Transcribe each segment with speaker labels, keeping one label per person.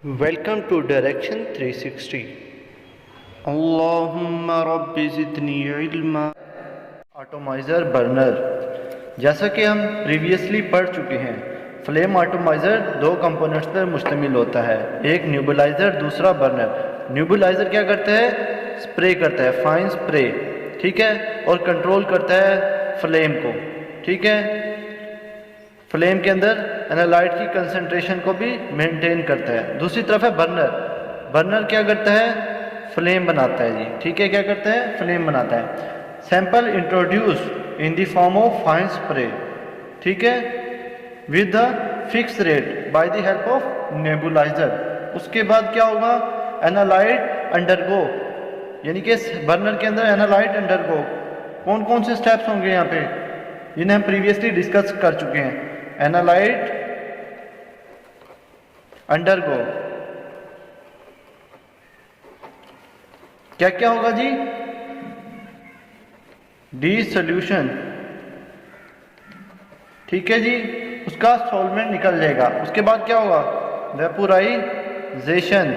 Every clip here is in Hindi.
Speaker 1: Welcome to Direction 360. अल्लाहुम्मा रब्बि ज़िदनी इल्मा। एटॉमाइज़र बर्नर, जैसा कि हम प्रीवियसली पढ़ चुके हैं, फ्लेम एटॉमाइज़र दो कंपोनेंट्स पर मुश्तमिल होता है, एक न्यूबलाइज़र, दूसरा बर्नर। न्यूबलाइज़र क्या करता है? स्प्रे करता है, फाइन स्प्रे, ठीक है, और कंट्रोल करता है फ्लेम को, ठीक है। फ्लेम के अंदर एनालाइट की कंसंट्रेशन को भी मेंटेन करता है। दूसरी तरफ है बर्नर। बर्नर क्या करता है? फ्लेम बनाता है जी, ठीक है। क्या करता है? फ्लेम बनाता है। Sample introduce in the form of fine spray, ठीक है, with the fix rate by the help of nebuliser. उसके बाद क्या होगा? एनालाइट अंडरगो, यानी कि बर्नर के अंदर एनालाइट अंडरगो कौन कौन से स्टेप्स होंगे यहाँ पे, जिन्हें हम प्रीवियसली डिस्कस कर चुके हैं। एनालाइट अंडरगो क्या क्या होगा जी? डिसोल्यूशन, ठीक है जी, उसका सॉल्वेंट निकल जाएगा। उसके बाद क्या होगा? वेपोराइजेशन।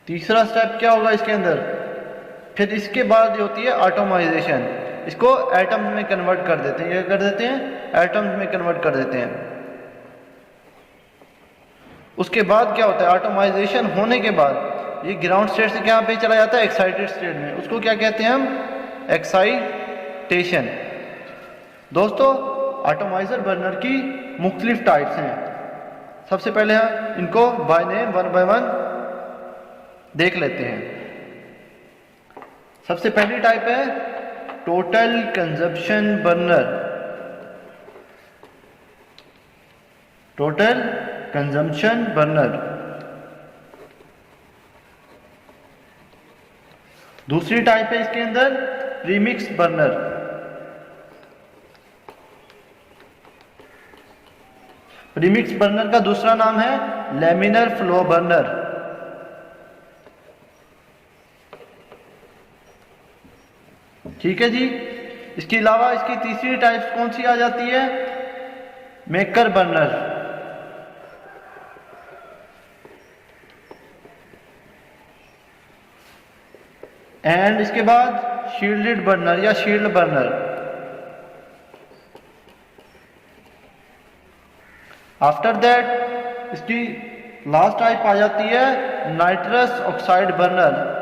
Speaker 1: तीसरा स्टेप क्या होगा इसके अंदर? फिर इसके बाद होती है एटॉमाइजेशन। इसको एटम्स में कन्वर्ट कर देते हैं। क्या कर देते हैं? एटम्स में कन्वर्ट कर देते हैं। उसके बाद क्या होता है? एटॉमाइजेशन होने के बाद ये ग्राउंड स्टेट से क्या पे चला जाता है? एक्साइटेड स्टेट में। उसको क्या कहते हैं हम? एक्साइटेशन। दोस्तों, एटॉमाइजर बर्नर की मुख्तलिफ टाइप्स हैं। सबसे पहले हम इनको by name one by one देख लेते हैं। सबसे पहली टाइप है total consumption burner. Total consumption burner. दूसरी टाइप है इसके अंदर प्रीमिक्स बर्नर। प्रीमिक्स बर्नर का दूसरा नाम है लैमिनर फ्लो बर्नर। ठीक है जी। इसके अलावा इसकी तीसरी टाइप कौन सी आ जाती है? Maker burner. एंड इसके बाद शील्डेड बर्नर या शील्ड बर्नर। आफ्टर दैट इसकी लास्ट टाइप आ जाती है नाइट्रस ऑक्साइड बर्नर।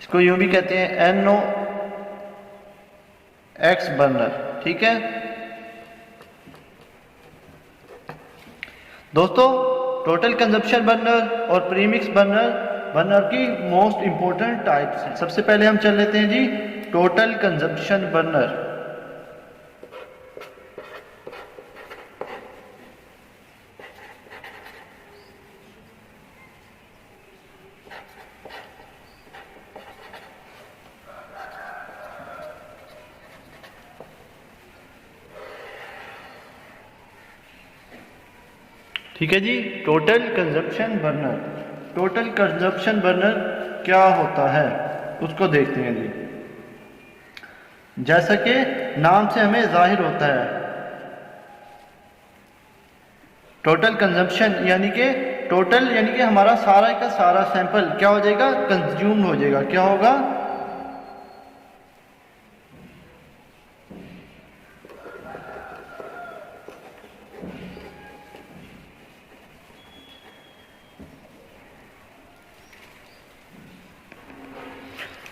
Speaker 1: इसको यूं भी कहते हैं NOx बर्नर, ठीक है। दोस्तों, टोटल कंजप्शन बर्नर और प्रीमिक्स बर्नर की मोस्ट इंपॉर्टेंट टाइप्स हैं। सबसे पहले हम चल लेते हैं जी टोटल कंजप्शन बर्नर। ठीक है जी। Total consumption burner. Total consumption burner क्या होता है उसको देखते हैं जी। जैसा कि नाम से हमें जाहिर होता है, टोटल कंजप्शन यानी कि टोटल यानी कि हमारा सारा का सारा सैंपल क्या हो जाएगा? कंज्यूम हो जाएगा। क्या होगा?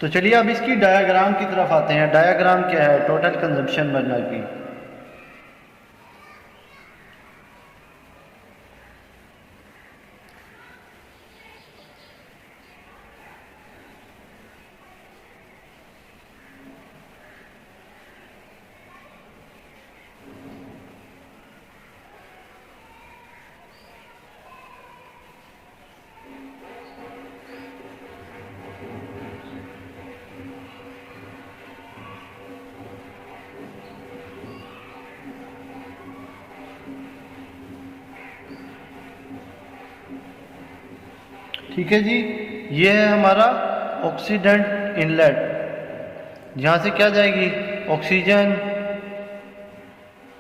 Speaker 1: तो चलिए अब इसकी डायग्राम की तरफ आते हैं। डायग्राम क्या है टोटल कंजप्शन बर्नर की? ठीक है जी। ये है हमारा ऑक्सीडेंट इनलेट। यहां से क्या जाएगी? ऑक्सीजन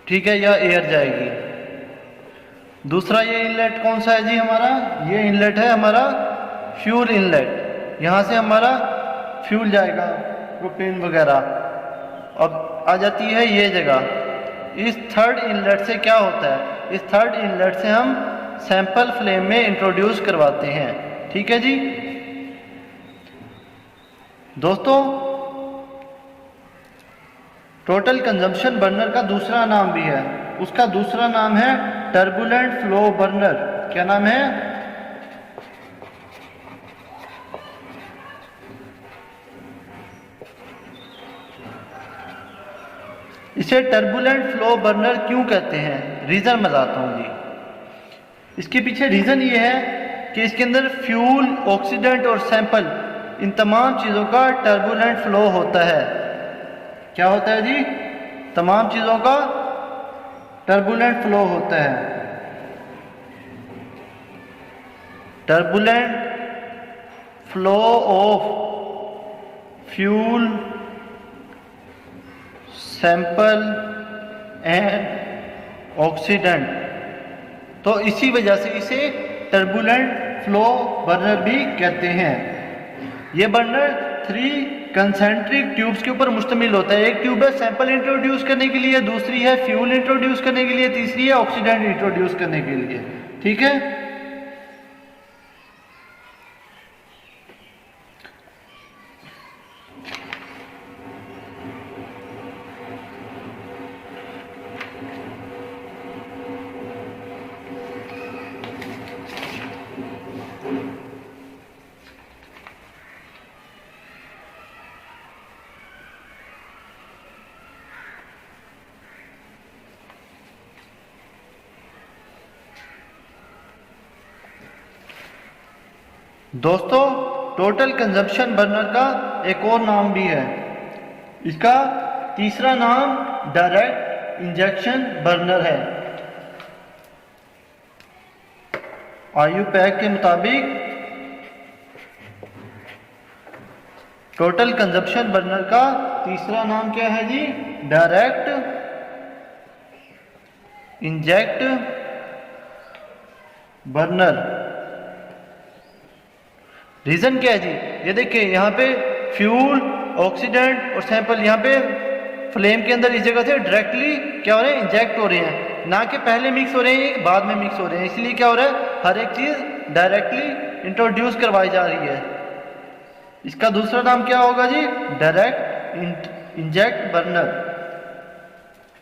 Speaker 1: ठीक है, या एयर जाएगी। दूसरा ये इनलेट कौन सा है जी हमारा, ये इनलेट है हमारा फ्यूल इनलेट। यहाँ से हमारा फ्यूल जाएगा, प्रोपेन वगैरह, अब आ जाती है ये जगह। इस थर्ड इनलेट से क्या होता है, इस थर्ड इनलेट से हम सैंपल फ्लेम में इंट्रोड्यूस करवाते हैं। ठीक है जी दोस्तों, टोटल कंजम्पशन बर्नर का दूसरा नाम भी है, उसका दूसरा नाम है टर्बुलेंट फ्लो बर्नर। क्या नाम है, इसे टर्बुलेंट फ्लो बर्नर क्यों कहते हैं, रीजन बताता हूं जी। इसके पीछे रीजन ये है कि इसके अंदर फ्यूल, ऑक्सीडेंट और सैंपल, इन तमाम चीजों का टर्बुलेंट फ्लो होता है। क्या होता है जी, तमाम चीजों का टर्बुलेंट फ्लो होता है। Turbulent flow of fuel, sample and oxidant, तो इसी वजह से इसे टर्बुलेंट फ्लो बर्नर भी कहते हैं। ये बर्नर 3 कंसेंट्रिक ट्यूब्स के ऊपर मुश्तमिल होता है। एक ट्यूब है सैंपल इंट्रोड्यूस करने के लिए, दूसरी है फ्यूल इंट्रोड्यूस करने के लिए, तीसरी है ऑक्सीडेंट इंट्रोड्यूस करने के लिए। ठीक है, दोस्तों टोटल कंजप्शन बर्नर का एक और नाम भी है, इसका तीसरा नाम डायरेक्ट इंजेक्शन बर्नर है। आयु पैक के मुताबिक टोटल कंजप्शन बर्नर का तीसरा नाम क्या है जी, डायरेक्ट इंजेक्ट बर्नर। रीजन क्या है जी, ये देखिए यहाँ पे फ्यूल, ऑक्सीडेंट और सैंपल यहाँ पे फ्लेम के अंदर इस जगह से डायरेक्टली क्या हो रहे हैं, इंजेक्ट हो रहे हैं, ना कि पहले मिक्स हो रहे हैं बाद में मिक्स हो रहे हैं। इसलिए क्या हो रहा है, हर एक चीज डायरेक्टली इंट्रोड्यूस करवाई जा रही है। इसका दूसरा नाम क्या होगा जी, डायरेक्ट इंजेक्ट बर्नर।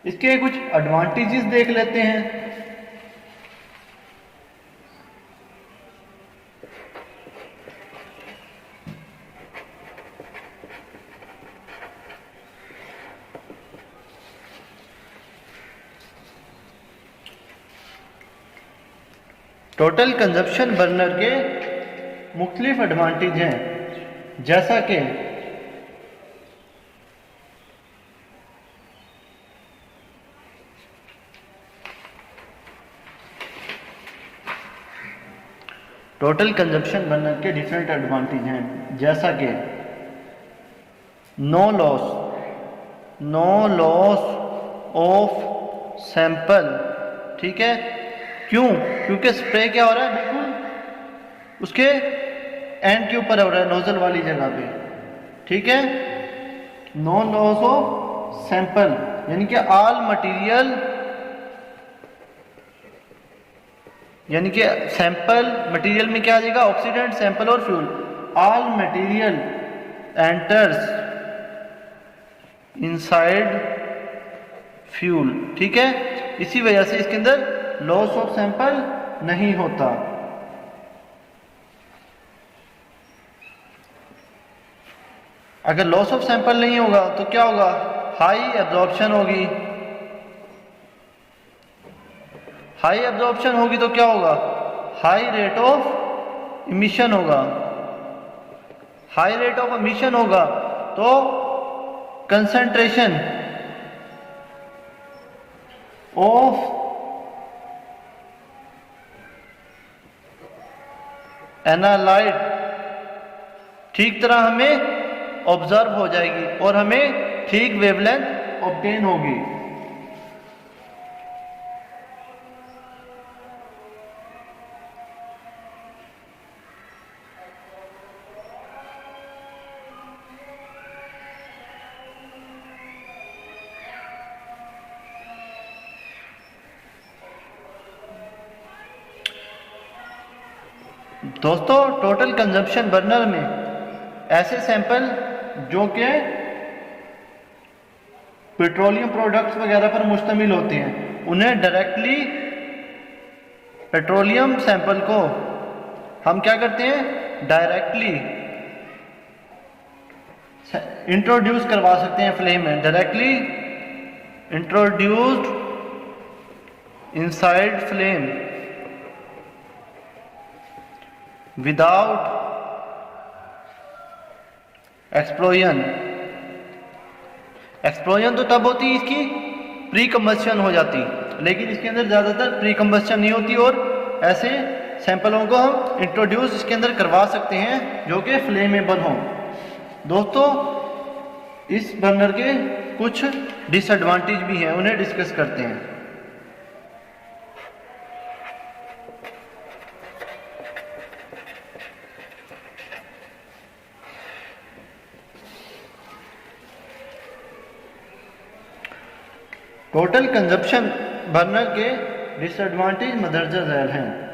Speaker 1: इसके कुछ एडवांटेजेस देख लेते हैं। टोटल कंजप्शन बर्नर के मुख्तलिफ एडवांटेज हैं, जैसा कि टोटल कंजप्शन बर्नर के डिफरेंट एडवांटेज हैं, जैसा कि नो लॉस ऑफ सैंपल। ठीक है, क्यों, क्योंकि स्प्रे क्या हो रहा है, बिल्कुल उसके एंड के ऊपर हो रहा है, नोजल वाली जगह पे। ठीक है, नो लॉस ऑफ सैंपल, यानी कि ऑल मटेरियल, यानी कि सैंपल मटेरियल में क्या आ जाएगा, ऑक्सीडेंट, सैंपल और fuel. All material enters inside fuel. ठीक है, इसी वजह से इसके अंदर लॉस ऑफ सैंपल नहीं होता। अगर लॉस ऑफ सैंपल नहीं होगा तो क्या होगा, हाई एब्जॉर्प्शन होगी। हाई एब्जॉर्प्शन होगी तो क्या होगा, हाई रेट ऑफ इमिशन होगा। हाई रेट ऑफ इमिशन होगा तो कंसंट्रेशन ऑफ एनालाइट ठीक तरह हमें ऑब्जर्व हो जाएगी और हमें ठीक वेवलेंथ ऑब्टेन होगी। दोस्तों टोटल कंजप्शन बर्नर में ऐसे सैंपल जो कि पेट्रोलियम प्रोडक्ट्स वगैरह पर मुश्तमिल होते हैं, उन्हें डायरेक्टली पेट्रोलियम सैंपल को हम क्या करते हैं, डायरेक्टली इंट्रोड्यूस करवा सकते हैं फ्लेम में, directly introduced inside flame without explosion. Explosion तो तब होती इसकी प्री कंबस्शन हो जाती, लेकिन इसके अंदर ज़्यादातर प्री कंबस्शन नहीं होती और ऐसे सैंपलों को हम इंट्रोड्यूस इसके अंदर करवा सकते हैं जो कि फ्लेमेबल हों। दोस्तों इस बर्नर के कुछ डिसएडवांटेज भी हैं, उन्हें डिस्कस करते हैं। टोटल कंजप्शन बर्नर के डिसएडवांटेज मदरजा झैल हैं।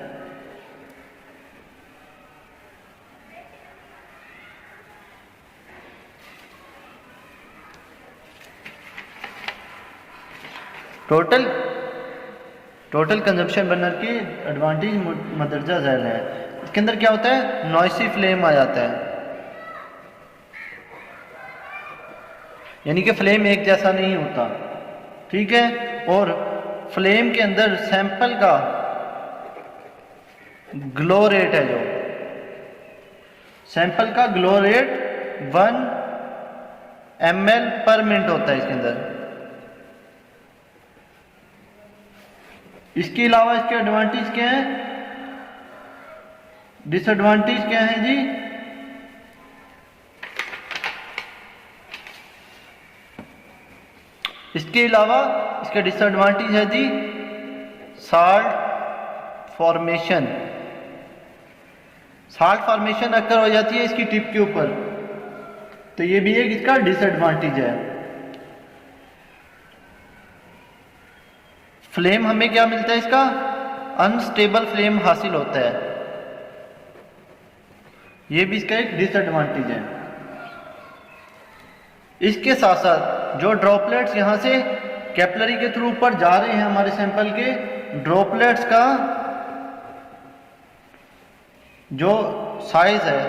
Speaker 1: टोटल कंजप्शन बर्नर की एडवांटेज मदरजा झैल है। इसके अंदर क्या होता है, नॉइसी फ्लेम आ जाता है, यानी कि फ्लेम एक जैसा नहीं होता, ठीक है। और फ्लेम के अंदर सैंपल का ग्लो रेट है, जो सैंपल का ग्लो रेट 1 ml पर मिनट होता है इसके अंदर। इसके अलावा इसके एडवांटेज क्या है, डिसएडवांटेज क्या है जी, इसके अलावा इसका डिसएडवांटेज है जी साल्ट फॉर्मेशन। साल्ट फॉर्मेशन अक्सर हो जाती है इसकी टिप के ऊपर, तो ये भी एक इसका डिसएडवांटेज है। फ्लेम हमें क्या मिलता है, इसका अनस्टेबल फ्लेम हासिल होता है, ये भी इसका एक डिसएडवांटेज है। इसके साथ साथ जो ड्रॉपलेट्स यहां से कैपिलरी के थ्रू ऊपर जा रहे हैं हमारे सैंपल के, ड्रॉपलेट्स का जो साइज है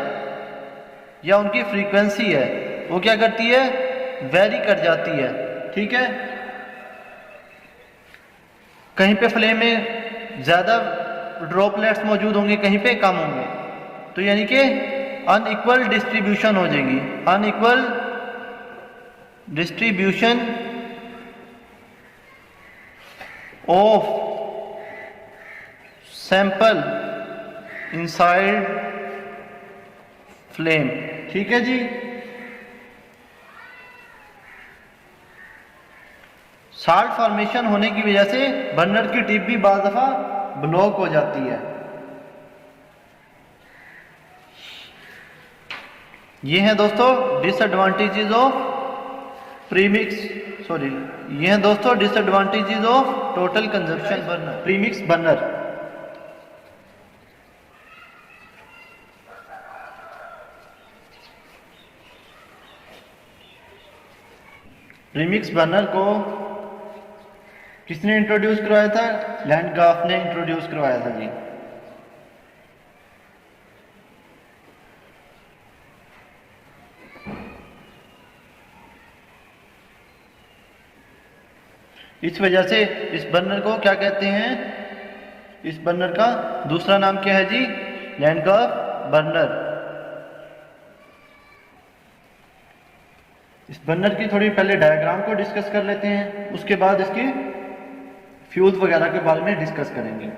Speaker 1: या उनकी फ्रीक्वेंसी है वो क्या करती है, वेरी कर जाती है, ठीक है। कहीं पे फ्लेम में ज़्यादा ड्रॉपलेट्स मौजूद होंगे, कहीं पे कम होंगे, तो यानी कि अनइक्वल डिस्ट्रीब्यूशन हो जाएगी, unequal distribution of sample inside flame, ठीक है जी। साल्ट फॉर्मेशन होने की वजह से बर्नर की टिप भी बाज़ दफ़ा ब्लॉक हो जाती है। ये हैं दोस्तों डिसएडवांटेजेस ऑफ ये हैं दोस्तों disadvantages of total consumption burner, premix burner. Premix burner को किसने इंट्रोड्यूस करवाया था, लैंडग्राफ ने इंट्रोड्यूस करवाया था जी। इस वजह से इस बर्नर को क्या कहते हैं, इस बर्नर का दूसरा नाम क्या है जी, लैंडग्राफ बर्नर। इस बर्नर की थोड़ी पहले डायग्राम को डिस्कस कर लेते हैं, उसके बाद इसकी फ्यूज वगैरह के बारे में डिस्कस करेंगे।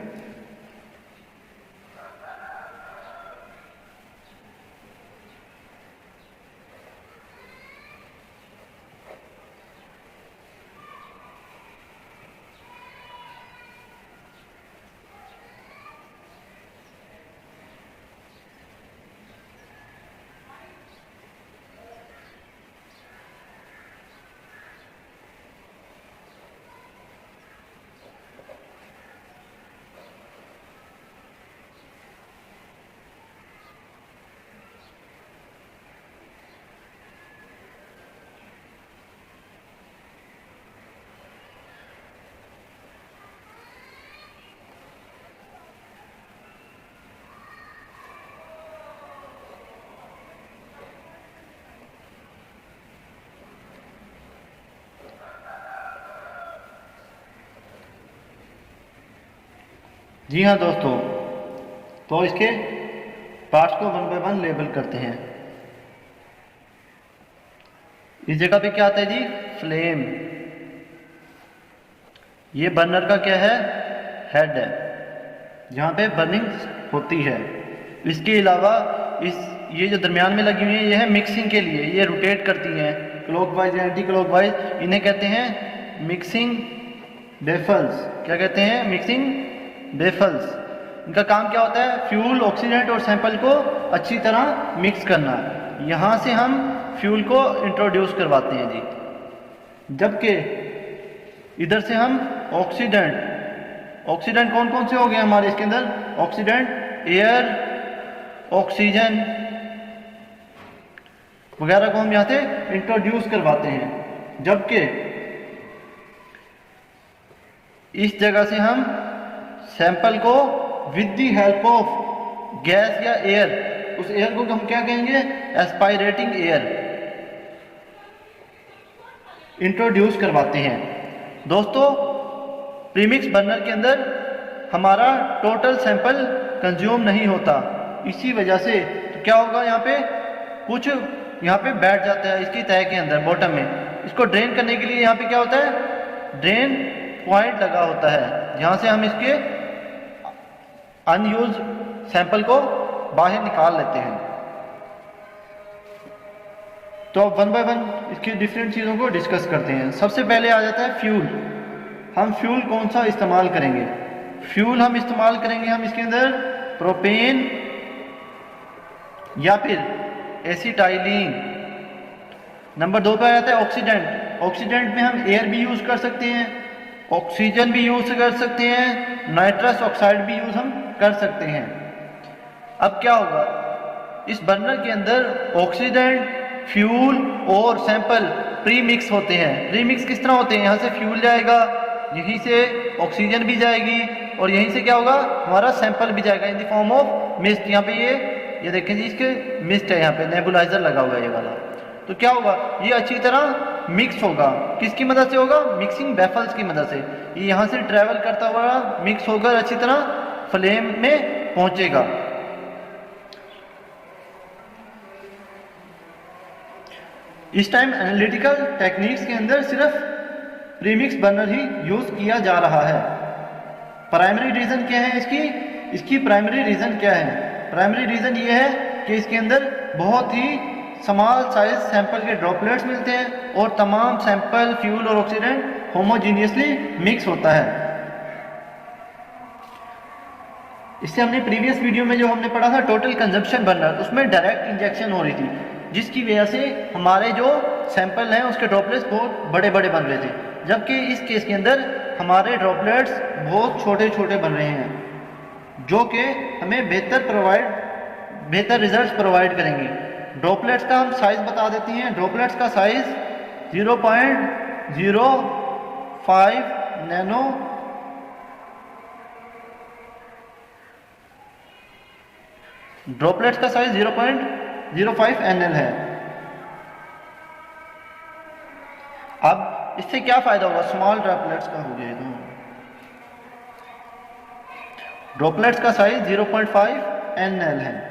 Speaker 1: जी हाँ दोस्तों, तो इसके पार्ट्स को 1 बाय 1 लेबल करते हैं। इस जगह पे क्या आता है जी? फ्लेम। ये बर्नर का क्या है? हेड है, जहाँ पे बर्निंग होती है। इसके अलावा ये जो दरमियान में लगी हुई है, ये है मिक्सिंग के लिए। ये रोटेट करती हैं क्लॉकवाइज या एंटी क्लॉकवाइज। इन्हें कहते हैं मिक्सिंग बेफल्स। क्या कहते हैं? मिक्सिंग बेफल्स। इनका काम क्या होता है? फ्यूल, ऑक्सीडेंट और सैंपल को अच्छी तरह मिक्स करना। यहाँ से हम फ्यूल को इंट्रोड्यूस करवाते हैं जी, जबकि इधर से हम ऑक्सीडेंट कौन कौन से हो गए हमारे इसके अंदर? ऑक्सीडेंट एयर, ऑक्सीजन वगैरह को हम यहाँ से इंट्रोड्यूस करवाते हैं। जबकि इस जगह से हम सैंपल को with the help of gas या एयर, उस एयर को हम क्या कहेंगे? एस्पायरेटिंग एयर, इंट्रोड्यूस करवाते हैं। दोस्तों, प्रीमिक्स बर्नर के अंदर हमारा टोटल सैंपल कंज्यूम नहीं होता। इसी वजह से तो क्या होगा, यहाँ पे कुछ यहाँ पे बैठ जाता है इसकी तह के अंदर, बॉटम में। इसको ड्रेन करने के लिए यहाँ पे क्या होता है? ड्रेन पॉइंट लगा होता है, जहाँ से हम इसके अनयूज सैंपल को बाहर निकाल लेते हैं। तो अब 1 बाय 1 इसकी डिफरेंट चीज़ों को डिस्कस करते हैं। सबसे पहले आ जाता है फ्यूल। हम फ्यूल कौन सा इस्तेमाल करेंगे? फ्यूल हम इस्तेमाल करेंगे हम इसके अंदर प्रोपेन या फिर एसिटाइलिन। नंबर 2 पे आ जाता है ऑक्सीडेंट। ऑक्सीडेंट में हम एयर भी यूज़ कर सकते हैं, ऑक्सीजन भी यूज़ कर सकते हैं, नाइट्रस ऑक्साइड भी यूज़ हम कर सकते हैं। अब क्या होगा, इस बर्नर के अंदर ऑक्सीडेंट, फ्यूल और सैंपल प्री मिक्स होते हैं। प्री मिक्स किस तरह होते हैं? यहाँ से फ्यूल जाएगा, यहीं से ऑक्सीजन भी जाएगी और यहीं से क्या होगा, हमारा सैंपल भी जाएगा in the form of mist. यहाँ पे ये देखें जी, इसके मिस्ट है, यहाँ पे नेबुलाइजर लगा हुआ है ये वाला। तो क्या होगा, ये अच्छी तरह मिक्स होगा। किसकी मदद से होगा? मिक्सिंग बेफल्स की मदद से। ये यहाँ से ट्रेवल करता हुआ मिक्स होकर अच्छी तरह फ्लेम में पहुंचेगा। इस टाइम एनालिटिकल टेक्निक्स के अंदर सिर्फ प्रीमिक्स बर्नर ही यूज किया जा रहा है। प्राइमरी रीजन क्या है इसकी प्राइमरी रीजन क्या है? प्राइमरी रीजन ये है कि इसके अंदर बहुत ही स्मॉल साइज सैंपल के ड्रॉपलेट्स मिलते हैं और तमाम सैंपल, फ्यूल और ऑक्सीडेंट होमोजीनियसली मिक्स होता है। इससे हमने प्रीवियस वीडियो में जो हमने पढ़ा था टोटल कंजप्शन बर्नर, उसमें डायरेक्ट इंजेक्शन हो रही थी, जिसकी वजह से हमारे जो सैंपल हैं उसके ड्रॉपलेट्स बहुत बड़े बड़े बन रहे थे। जबकि इस केस के अंदर हमारे ड्रॉपलेट्स बहुत छोटे छोटे बन रहे हैं, जो कि हमें बेहतर रिजल्ट्स प्रोवाइड करेंगे। ड्रॉपलेट्स का हम साइज बता देते हैं। ड्रॉपलेट्स का साइज 0.05 नैनो ड्रॉपलेट्स का साइज 0.05 nl है। अब इससे क्या फायदा होगा? स्मॉल ड्रॉपलेट्स का हो गया, ड्रॉपलेट्स का साइज 0.5 nl है।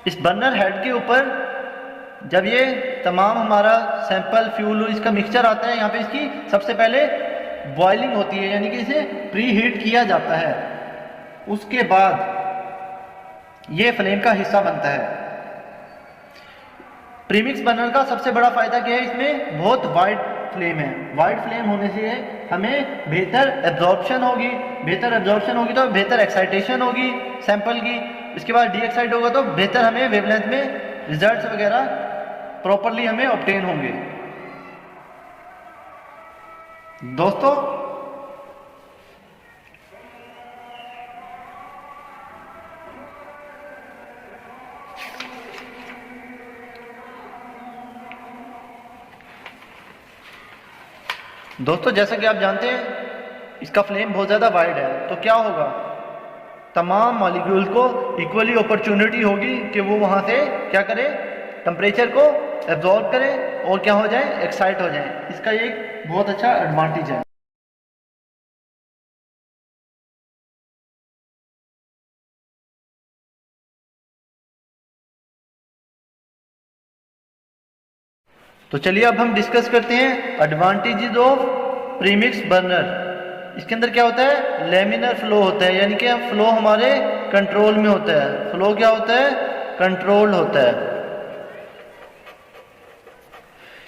Speaker 1: इस बर्नर हेड के ऊपर जब ये तमाम हमारा सैंपल, फ्यूल और इसका मिक्सचर आता है, यहाँ पे इसकी सबसे पहले बॉइलिंग होती है, यानी कि इसे प्री हीट किया जाता है। उसके बाद ये फ्लेम का हिस्सा बनता है। प्रीमिक्स बर्नर का सबसे बड़ा फायदा क्या है? इसमें बहुत वाइड फ्लेम है। वाइड फ्लेम होने से हमें बेहतर एब्जॉर्प्शन होगी तो बेहतर एक्साइटेशन होगी सैंपल की। इसके बाद डी एक्साइट होगा तो बेहतर हमें वेवलेंथ में रिजल्ट्स वगैरह प्रॉपरली हमें ऑब्टेन होंगे। दोस्तों, जैसा कि आप जानते हैं इसका फ्लेम बहुत ज़्यादा वाइड है, तो क्या होगा, तमाम मॉलिक्यूल को इक्वली अपॉर्चुनिटी होगी कि वो वहाँ से क्या करे, टेम्परेचर को एब्जॉर्ब करें और क्या हो जाए, एक्साइट हो जाए। इसका एक बहुत अच्छा एडवांटेज है। तो चलिए अब हम डिस्कस करते हैं एडवांटेजेस ऑफ प्रीमिक्स बर्नर। इसके अंदर क्या होता है, लेमिनर फ्लो होता है, यानी कि फ्लो हमारे कंट्रोल में होता है। फ्लो क्या होता है, कंट्रोल होता है।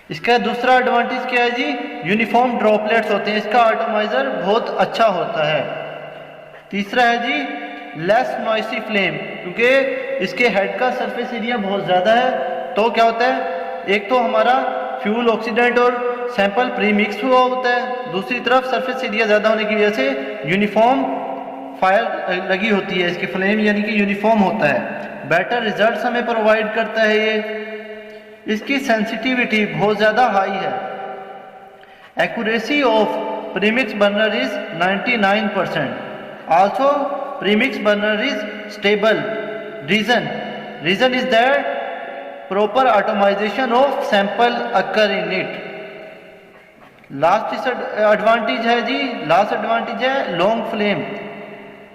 Speaker 1: इसका दूसरा एडवांटेज क्या है जी, यूनिफॉर्म ड्रॉपलेट्स होते हैं, इसका एटॉमाइजर बहुत अच्छा होता है। तीसरा है जी लेस नॉइसी फ्लेम, क्योंकि इसके हेड का सरफेस एरिया बहुत ज़्यादा है, तो क्या होता है, एक तो हमारा फ्यूल ऑक्सीडेंट और सैंपल प्री मिक्स हुआ होता है, दूसरी तरफ सरफेस एरिया ज़्यादा होने की वजह से यूनिफॉर्म फायर लगी होती है, इसकी फ्लेम यानी कि यूनिफॉर्म होता है। बेटर रिजल्ट्स हमें प्रोवाइड करता है ये। इसकी सेंसिटिविटी बहुत ज़्यादा हाई है। Accuracy of premix burner is 99%। Also premix burner is stable. Reason is that proper atomization of sample occur in it. Last advantage है जी, लास्ट एडवांटेज है long flame.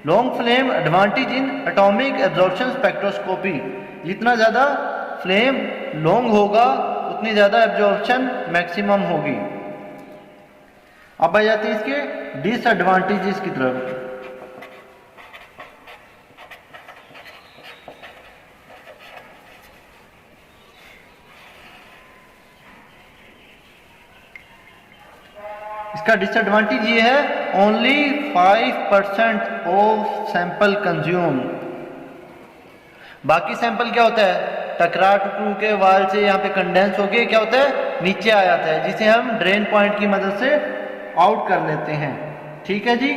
Speaker 1: Long flame advantage in atomic absorption spectroscopy. जितना ज़्यादा फ्लेम लॉन्ग होगा उतनी ज़्यादा एब्जॉर्प्शन मैक्सिमम होगी। अब आ जाते हैं इसके डिसएडवांटेजेस की तरफ। इसका डिसएडवांटेज ये है, ओनली 5% ऑफ सैंपल कंज्यूम। बाकी सैंपल क्या होता है, टकरा टकरू के वाल से यहाँ पे कंडेंस होके क्या होता है, नीचे आ जाता है, जिसे हम ड्रेन पॉइंट की मदद से आउट कर लेते हैं। ठीक है जी।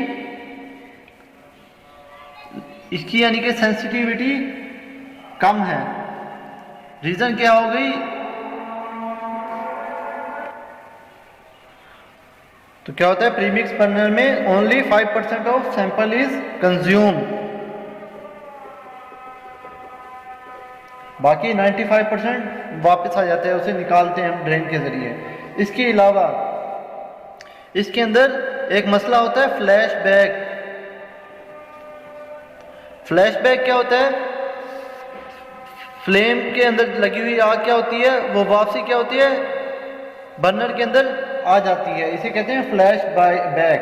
Speaker 1: इसकी यानी कि सेंसिटिविटी कम है। रीजन क्या हो गई, तो क्या होता है, प्रीमिक्स बर्नर में only 5% of sample is consume, बाकी 95% वापस आ जाते हैं, उसे निकालते हैं हम ड्रेन के जरिए। इसके अलावा इसके अंदर एक मसला होता है फ्लैशबैक। फ्लैशबैक क्या होता है, फ्लेम के अंदर लगी हुई आग क्या होती है, वो वापसी क्या होती है, बर्नर के अंदर आ जाती है, इसे कहते हैं फ्लैश बैक।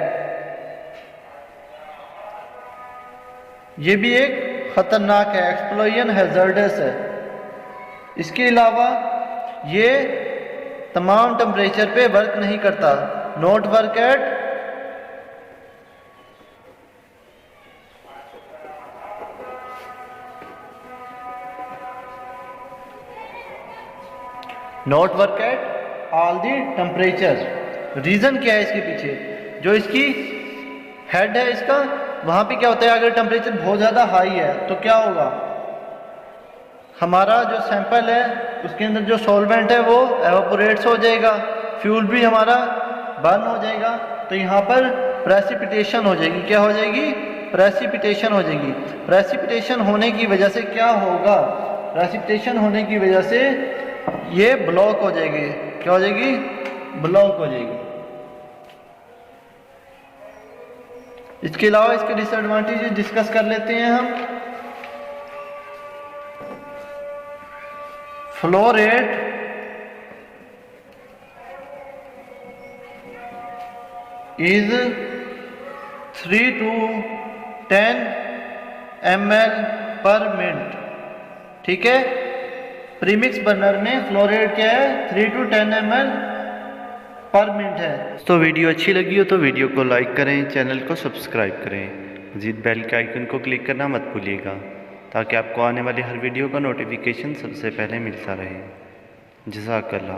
Speaker 1: ये भी एक खतरनाक है, एक्सप्लोजन हैजर्डस है। इसके अलावा ये तमाम टेम्परेचर पे वर्क नहीं करता, not work at all the temperature. Reason क्या है इसके पीछे, जो इसकी हेड है इसका, वहां पे क्या होता है, अगर टेम्परेचर बहुत ज़्यादा हाई है तो क्या होगा, हमारा जो सैंपल है उसके अंदर जो सॉल्वेंट है वो एवापोरेट्स हो जाएगा, फ्यूल भी हमारा बर्न हो जाएगा, तो यहाँ पर प्रेसिपिटेशन हो जाएगी। क्या हो जाएगी, प्रेसिपिटेशन हो जाएगी। प्रेसिपिटेशन होने की वजह से क्या होगा, प्रेसिपिटेशन होने की वजह से ये ब्लॉक हो जाएगी। क्या हो जाएगी, ब्लॉक हो जाएगी। इसके अलावा इसके डिसएडवांटेज डिस्कस कर लेते हैं हम। Flow rate is 3 to 10 ml पर मिनट। ठीक है, प्रीमिक्स बर्नर में फ्लो रेट क्या है, 3 to 10 ml पर मिनट है। तो वीडियो अच्छी लगी हो तो वीडियो को लाइक करें, चैनल को सब्सक्राइब करें, मज़ीद बेल के आइकन को क्लिक करना मत भूलिएगा, ताकि आपको आने वाली हर वीडियो का नोटिफिकेशन सबसे पहले मिलता रहे। जज़ाकल्लाह।